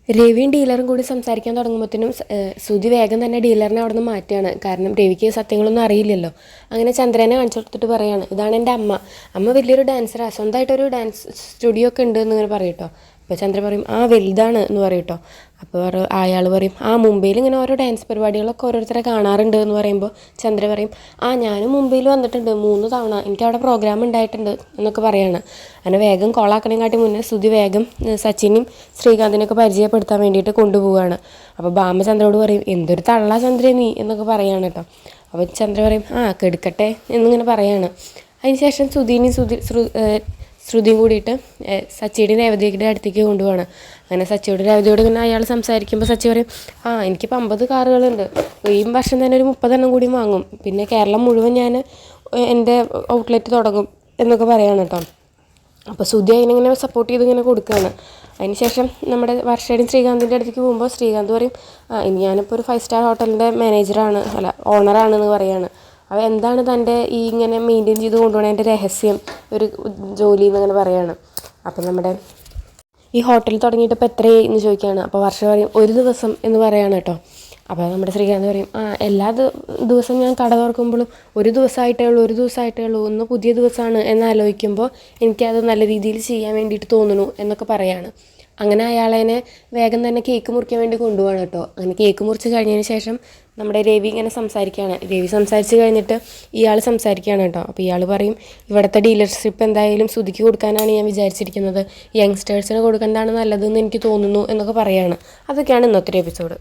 രവിയും ഡീലറും കൂടി സംസാരിക്കാൻ തുടങ്ങുമ്പോഴത്തേനും സുധി വേഗം തന്നെ ഡീലറിനെ അവിടെ നിന്ന് മാറ്റുകയാണ്. കാരണം രവിക്ക് സത്യങ്ങളൊന്നും അറിയില്ലല്ലോ. അങ്ങനെ ചന്ദ്രനെ കാണിച്ചു കൊടുത്തിട്ട് പറയാണ്, ഇതാണ് എൻ്റെ അമ്മ. അമ്മ വലിയൊരു ഡാൻസറാണ്, സ്വന്തമായിട്ടൊരു ഡാൻസ് സ്റ്റുഡിയോ ഒക്കെ ഉണ്ട് എന്നിങ്ങനെ പറയും കേട്ടോ. അപ്പോൾ ചന്ദ്രൻ പറയും, ആ വലുതാണ് എന്ന് പറയും കേട്ടോ. അപ്പോൾ അയാൾ പറയും, ആ മുംബൈയിൽ ഇങ്ങനെ ഓരോ ഡാൻസ് പരിപാടികളൊക്കെ ഓരോരുത്തരെ കാണാറുണ്ട് എന്ന് പറയുമ്പോൾ ചന്ദ്ര പറയും, ആ ഞാനും മുംബൈയിൽ വന്നിട്ടുണ്ട് 3 തവണ, എനിക്കവിടെ പ്രോഗ്രാം ഉണ്ടായിട്ടുണ്ട് എന്നൊക്കെ പറയാണ്. അങ്ങനെ വേഗം കോളാക്കണേക്കാട്ടി മുന്നേ സുധി വേഗം സച്ചിനും ശ്രീകാന്തിനൊക്കെ പരിചയപ്പെടുത്താൻ വേണ്ടിയിട്ട് കൊണ്ടുപോവുകയാണ്. അപ്പോൾ ഭാമ ചന്ദ്രയോട് പറയും, എന്തൊരു തള്ള ചന്ദ്ര നീ എന്നൊക്കെ പറയാണ് കേട്ടോ. അപ്പോൾ ചന്ദ്ര പറയും, ആ കെടുക്കട്ടെ എന്നിങ്ങനെ പറയാണ്. അതിനുശേഷം ശ്രുതിയും കൂടിയിട്ട് സച്ചിയുടെ രേവതിയുടെ അടുത്തേക്ക് കൊണ്ടുപോവാണ്. അങ്ങനെ സച്ചിയോട് രേവതിയോട് ഇങ്ങനെ അയാൾ സംസാരിക്കുമ്പോൾ സച്ചി പറയും, ആ എനിക്കിപ്പോൾ 50 കാറുകളുണ്ട്, ഈ വർഷം തന്നെ ഒരു 30 കൂടി വാങ്ങും, പിന്നെ കേരളം മുഴുവൻ ഞാൻ എൻ്റെ ഔട്ട്ലെറ്റ് തുടങ്ങും എന്നൊക്കെ പറയാണ് കേട്ടോ. അപ്പോൾ ശ്രുതി അതിനിങ്ങനെ സപ്പോർട്ട് ചെയ്ത് ഇങ്ങനെ കൊടുക്കുകയാണ്. അതിനുശേഷം നമ്മുടെ വർഷയുടെയും ശ്രീകാന്തിൻ്റെ അടുത്തേക്ക് പോകുമ്പോൾ ശ്രീകാന്ത് പറയും, ആ ഇനി ഞാനിപ്പോൾ ഒരു 5 സ്റ്റാർ ഹോട്ടലിൻ്റെ ഓണറാണെന്ന് പറയുകയാണ്. അപ്പോൾ എന്താണ് തൻ്റെ ഈ ഇങ്ങനെ മെയിൻറ്റെയിൻ ചെയ്ത് കൊണ്ടുപോകണതിൻ്റെ രഹസ്യം, ഒരു ജോലി എന്നിങ്ങനെ പറയാണ്. അപ്പം നമ്മുടെ ഈ ഹോട്ടൽ തുടങ്ങിയിട്ട് ഇപ്പോൾ എത്രയായി എന്ന് ചോദിക്കുകയാണ്. അപ്പോൾ വർഷ പറയും, 1 ദിവസം എന്ന് പറയാണ് കേട്ടോ. അപ്പോൾ നമ്മുടെ ശ്രീകാന്ത് പറയും, ആ എല്ലാ ദിവസം ഞാൻ കട തുറക്കുമ്പോഴും 1 ദിവസമായിട്ടേ ഉള്ളൂ, ഒന്ന് പുതിയ ദിവസമാണ് എന്നാലോചിക്കുമ്പോൾ എനിക്കത് നല്ല രീതിയിൽ ചെയ്യാൻ വേണ്ടിയിട്ട് തോന്നുന്നു എന്നൊക്കെ പറയാണ്. അങ്ങനെ അയാളതിനെ വേഗം തന്നെ കേക്ക് മുറിക്കാൻ വേണ്ടി കൊണ്ടുപോകണം കേട്ടോ. അങ്ങനെ കേക്ക് മുറിച്ച് കഴിഞ്ഞതിന് ശേഷം നമ്മുടെ രവി ഇങ്ങനെ സംസാരിക്കുകയാണ്. രവി സംസാരിച്ച് കഴിഞ്ഞിട്ട് ഇയാൾ സംസാരിക്കുകയാണ് കേട്ടോ. അപ്പോൾ ഇയാൾ പറയും, ഇവിടുത്തെ ഡീലർഷിപ്പ് എന്തായാലും ശ്രുതിക്ക് കൊടുക്കാനാണ് ഞാൻ വിചാരിച്ചിരിക്കുന്നത്, യങ്സ്റ്റേഴ്സിന് കൊടുക്കുന്നതാണ് നല്ലതെന്ന് എനിക്ക് തോന്നുന്നു എന്നൊക്കെ പറയാണ്. അതൊക്കെയാണ് ഇന്നത്തെ എപ്പിസോഡ്.